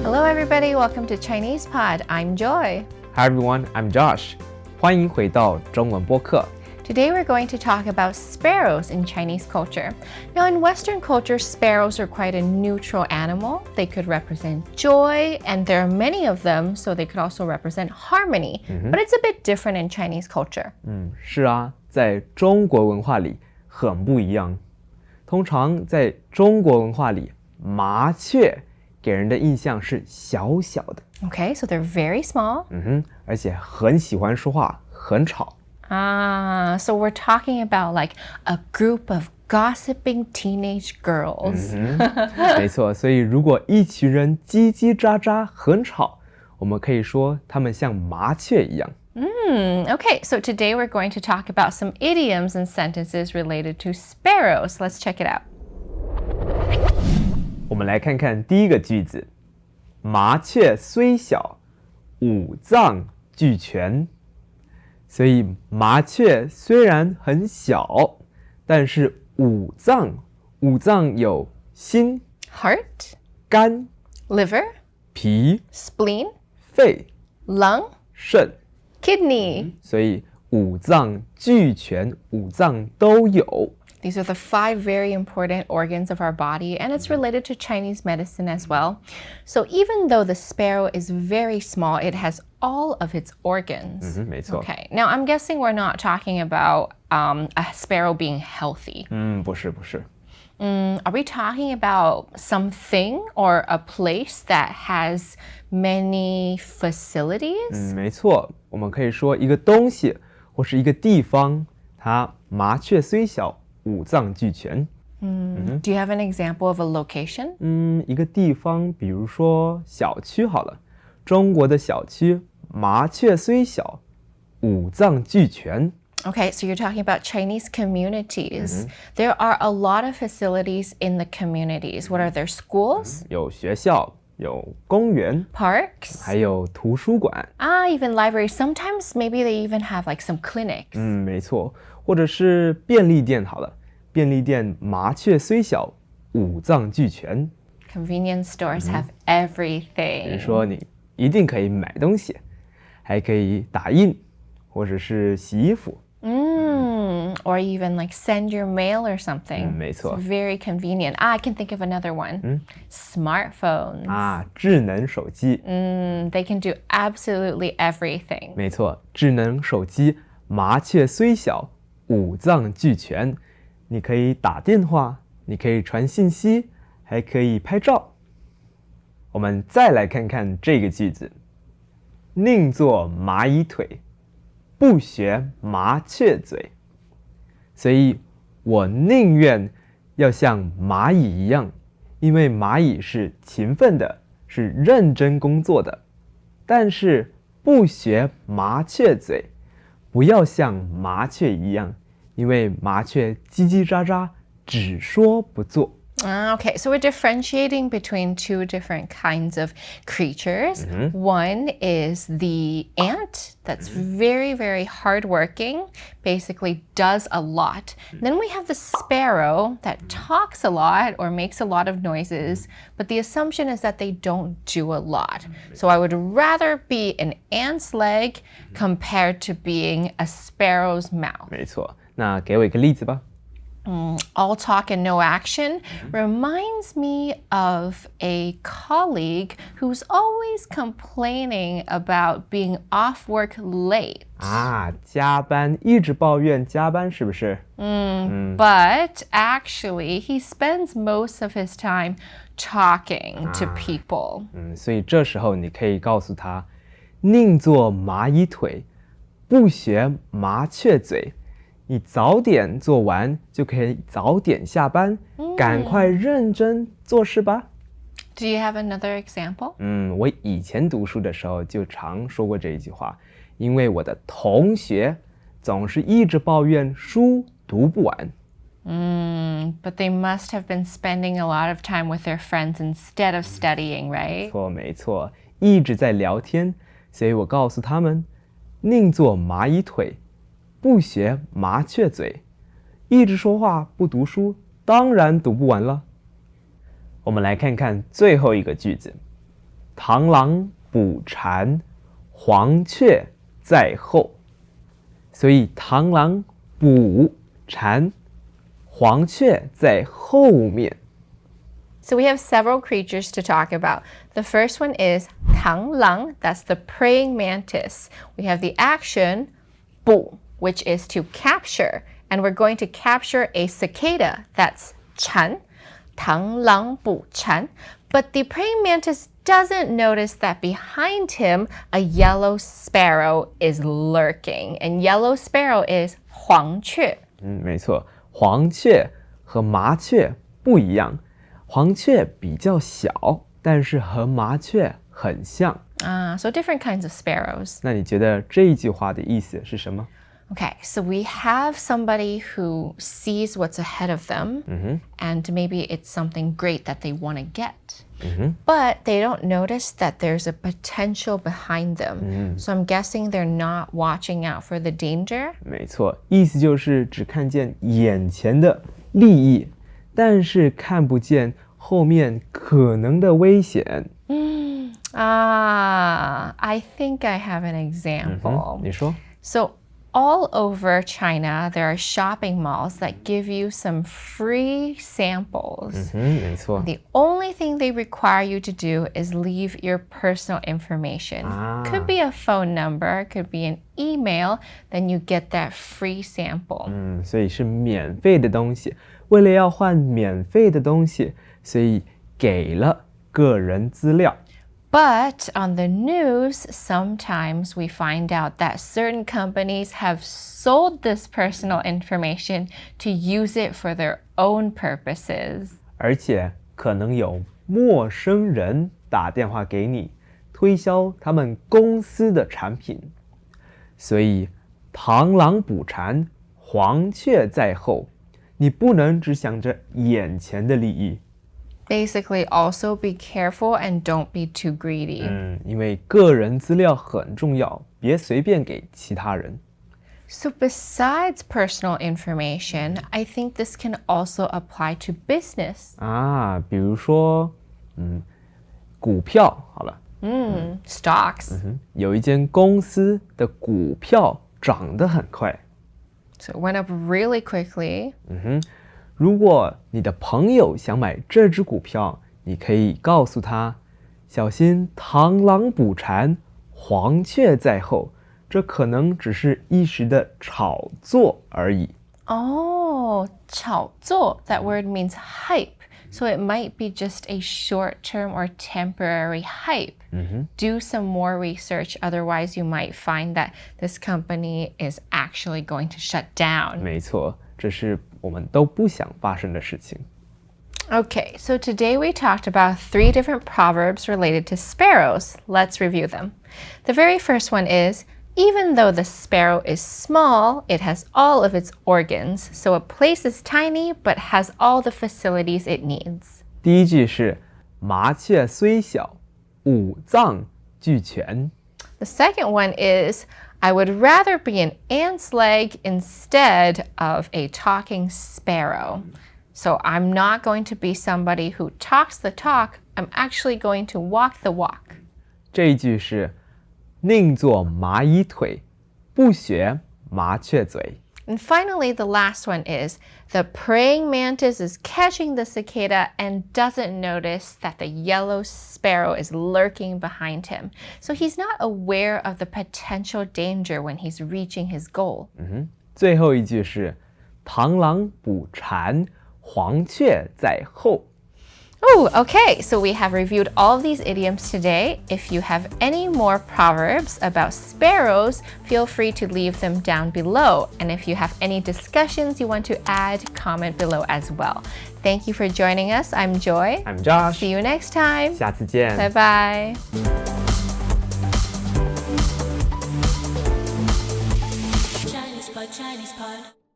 Hello everybody, welcome to ChinesePod. I'm Joy. Hi everyone, I'm Josh. 欢迎回到中文播客。Today we're going to talk about sparrows in Chinese culture. Now in Western culture, sparrows are quite a neutral animal. They could represent joy, and there are many of them, so they could also represent harmony. But it's a bit different in Chinese culture. 是啊，在中国文化里很不一样。通常在中国文化里，麻雀给人的印象是小小的。Okay, so they're very small. 而且很喜欢说话，很吵。So we're talking about like a group of gossiping teenage girls. 没错，所以如果一群人叽叽喳喳很吵，我们可以说他们像麻雀一样。Okay, so today we're going to talk about some idioms and sentences related to sparrows. Let's check it out. 我们来看看第一个句子：麻雀虽小，五脏俱全。所以麻雀虽然很小，但是五脏有心、 Heart, 肝、 liver, 脾、 spleen, 肺、 lung, 肾， kidney. 所以五脏俱全，五脏都有。These are the 5 very important organs of our body, and it's related to Chinese medicine as well. So even though the sparrow is very small, it has all of its organs. 没错。 Okay, now I'm guessing we're not talking about a sparrow being healthy. 不是。Are we talking about something or a place that has many facilities? 没错，我们可以说一个东西或是一个地方，它麻雀虽小，五脏俱全。Do you have an example of a location? 一个地方，比如说小区好了，中国的小区，麻雀虽小，五脏俱全。Okay, so you're talking about Chinese communities. There are a lot of facilities in the communities. What are their schools? 有学校，有公园， Parks? 还有图书馆。 Even libraries. Sometimes maybe they even have like some clinics. 没错，或者是便利店好了，便利店麻雀虽小，五脏俱全。 Convenience stores have 比 everything. 如说你一定可以买东西，还可以打印，或者是洗衣服。Or even like send your mail or something. 没错。 It's very convenient. I can think of another one. Smartphones. 智能手机。 They can do absolutely everything. 没错，智能手机，麻雀虽小，五脏俱全。你可以打电话，你可以传信息，还可以拍照。我们再来看看这个句子：宁做蚂蚁腿，不学麻雀嘴。所以我宁愿要像蚂蚁一样，因为蚂蚁是勤奋的，是认真工作的。但是不学麻雀嘴，不要像麻雀一样，因为麻雀叽叽喳喳，只说不做。Okay, so we're differentiating between 2 different kinds of creatures. One is the ant that's very, very hardworking, basically does a lot. Then we have the sparrow that talks a lot or makes a lot of noises, but the assumption is that they don't do a lot. So I would rather be an ant's leg compared to being a sparrow's mouth. 没错，那给我一个例子吧。All talk and no action reminds me of a colleague who's always complaining about being off work late. 加班，一直抱怨加班，是不是？ But actually, he spends most of his time talking to people. 所以这时候你可以告诉他，宁做蚂蚁腿，不学麻雀嘴。你早点做完，就可以早点下班，赶快认真做事吧。Do you have another example? 我以前读书的时候就常说过这一句话，因为我的同学总是一直抱怨书读不完。But they must have been spending a lot of time with their friends instead of studying, right? 没错，一直在聊天，所以我告诉他们，宁做蚂蚁腿，不学麻雀嘴。一直说话不读书，当然读不完了。我们来看看最后一个句子：螳螂捕蝉，黄雀在后。所以螳螂捕蝉，黄雀在后面。So we have several creatures to talk about. The first one is 螳螂, that's the praying mantis. We have the action 捕, which is to capture, and we're going to capture a cicada, that's 蝉, 螳螂捕蝉. But the praying mantis doesn't notice that behind him, a yellow sparrow is lurking, and yellow sparrow is 黄雀。没错，黄雀和麻雀不一样。黄雀比较小，但是和麻雀很像。So different kinds of sparrows. 那你觉得这一句话的意思是什么？ Okay, so we have somebody who sees what's ahead of them, and maybe it's something great that they want to get. But they don't notice that there's a potential behind them. So I'm guessing they're not watching out for the danger. 没错，意思就是只看见眼前的利益，但是看不见后面可能的危险。I think I have an example. 你说。 So all over China, there are shopping malls that give you some free samples. 没错。 The only thing they require you to do is leave your personal information. Could be a phone number, could be an email, then you get that free sample. 所以是免费的东西。为了要换免费的东西，所以给了个人资料。 But on the news, sometimes we find out that certain companies have sold this personal information to use it for their own purposes. 而且可能有陌生人打电话给你，推销他们公司的产品。所以，螳螂捕蝉，黄雀在后。你不能只想着眼前的利益。 Basically, also be careful and don't be too greedy. 因为个人资料很重要，别随便给其他人。 So besides personal information, I think this can also apply to business. 比如说，股票好了。Stocks. 有一间公司的股票涨得很快。 So it went up really quickly. 如果你的朋友想买这只股票，你可以告诉他，小心螳螂捕蝉，黄雀在后。这可能只是一时的炒作而已。Oh, 炒作, that word means hype. So it might be just a short-term or temporary hype. Do some more research, otherwise you might find that this company is actually going to shut down. 没错，这是我们都不想发生的事情。 Okay, so today we talked about 3 different proverbs related to sparrows. Let's review them. The very first one is, even though the sparrow is small, it has all of its organs. So a place is tiny, but has all the facilities it needs. 第一句是麻雀虽小，五脏俱全。 The second one is, I would rather be an ant's leg instead of a talking sparrow. So I'm not going to be somebody who talks the talk. I'm actually going to walk the walk. 这一句是宁做蚂蚁腿，不学麻雀嘴。 And finally, the last one is, the praying mantis is catching the cicada and doesn't notice that the yellow sparrow is lurking behind him. So he's not aware of the potential danger when he's reaching his goal. 最后一句是螳螂捕蝉，黄雀在后。 Oh, okay. So we have reviewed all of these idioms today. If you have any more proverbs about sparrows, feel free to leave them down below. And if you have any discussions you want to add, comment below as well. Thank you for joining us. I'm Joy. I'm Josh. See you next time. 下次见。Bye bye. ChinesePod.